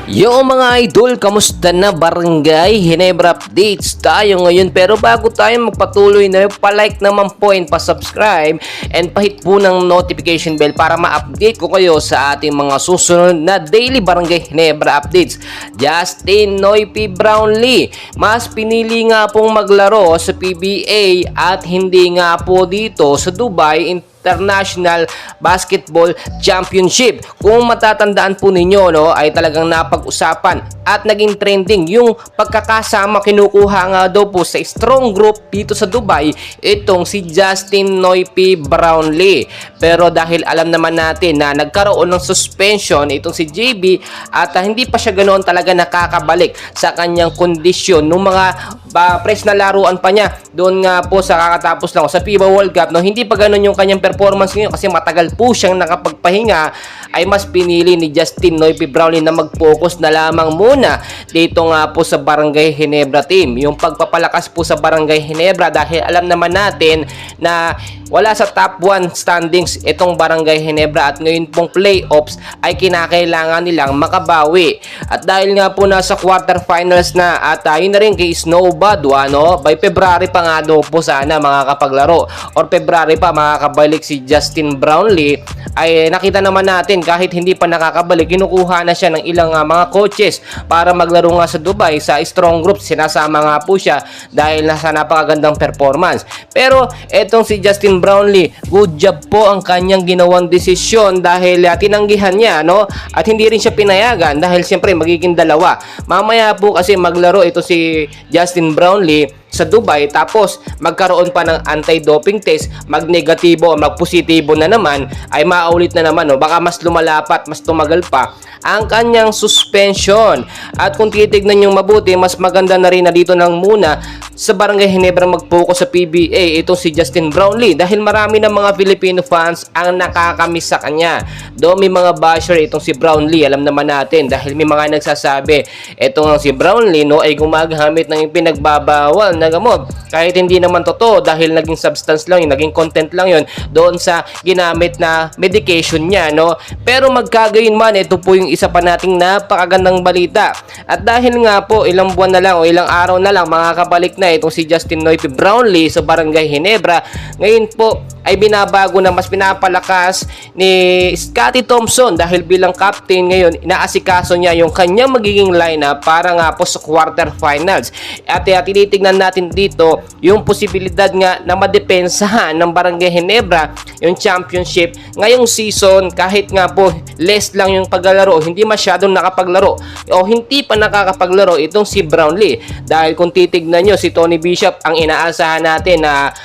Yo mga idol, kamusta na Barangay Ginebra updates tayo ngayon. Pero bago tayo magpatuloy na pa-like naman po and pa-subscribe and pa-hit po ng notification bell para ma-update ko kayo sa ating mga susunod na daily Barangay Ginebra updates. Justin Noypi Brownlee, mas pinili nga pong maglaro sa PBA at hindi nga po dito sa Dubai International Basketball Championship. Kung matatandaan po ninyo, no, ay talagang napag-usapan at naging trending yung pagkakasama kinukuha nga daw po sa strong group dito sa Dubai itong si Justin Noypi Brownlee. Pero dahil alam naman natin na nagkaroon ng suspension itong si JB at hindi pa siya ganoon talaga nakakabalik sa kanyang kondisyon nung mga press na laruan pa niya doon nga po sa kakatapos lang sa FIBA World Cup, no, hindi pa ganoon yung kanyang performance ngayon kasi matagal po siyang nakapagpahinga, ay mas pinili ni Justin Noypi Brownlee na mag-focus na lamang muna dito nga po sa Barangay Ginebra team. Yung pagpapalakas po sa Barangay Ginebra dahil alam naman natin na wala sa top 1 standings itong Barangay Ginebra at ngayon pong playoffs ay kinakailangan nilang makabawi. At dahil nga po nasa quarterfinals na at yun na rin kay Snowbad, no, by February pa nga daw po sana makakapaglaro or February pa makakabalik si Justin Brownlee, ay nakita naman natin kahit hindi pa nakakabalik, kinukuha na siya ng ilang mga coaches para maglaro nga sa Dubai sa strong group. Sinasama nga po siya dahil nasa napakagandang performance. Pero etong si Justin Brownlee, good job po ang kanyang ginawang desisyon dahil tinanggihan niya, no, at hindi rin siya pinayagan dahil siyempre magiging dalawa. Mamaya po kasi maglaro ito si Justin Brownlee sa Dubai tapos magkaroon pa ng anti-doping test, mag-negatibo o mag-positibo na naman, ay maulit na naman, no? Baka mas lumalapat, mas tumagal pa ang kanyang suspension. At kung titignan nyo mabuti, mas maganda na rin na dito nang muna sa Barangay Ginebra mag-focus sa PBA itong si Justin Brownlee dahil marami ng mga Filipino fans ang nakakamiss sa kanya. Do may mga basher itong si Brownlee, alam naman natin dahil may mga nagsasabi itong si Brownlee, no, ay gumagamit ng pinagbabawal na gamot kahit hindi naman totoo dahil naging substance lang yun, naging content lang yun doon sa ginamit na medication niya, no. Pero magkagayon man, ito po yung isa pa nating napakagandang balita. At dahil nga po ilang buwan na lang o ilang araw na lang makakabalik na itong si Justin Noypi Brownlee sa Barangay Ginebra, ngayon po ay binabago na mas pinapalakas ni Scottie Thompson dahil bilang captain ngayon inaasikaso niya yung kanyang magiging lineup para nga po sa quarterfinals. At tinitignan natin dito yung posibilidad nga na madepensahan ng Barangay Ginebra yung championship ngayong season kahit nga po less lang yung paglalaro, hindi masyadong nakapaglaro o hindi pa nakakapaglaro itong si Brownlee. Dahil kung titignan nyo, si Tony Bishop ang inaasahan natin na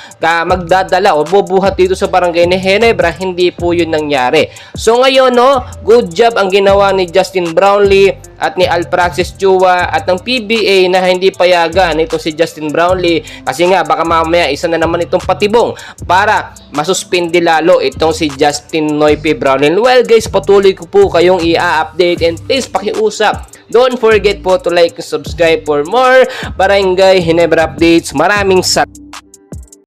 magdadala o bubuhat dito sa Barangay Ginebra, hindi po yun nangyari. So ngayon, no, good job ang ginawa ni Justin Brownlee at ni Alpraxis Chua at ng PBA na hindi payagan ito si Justin Brownlee kasi nga baka mamaya isa na naman itong patibong para masuspindi lalo itong si Justin Noypi Brownlee. Well guys, patuloy ko po kayong i-update and please pakiusap, don't forget po to like and subscribe for more Barangay Ginebra updates. Maraming salamat.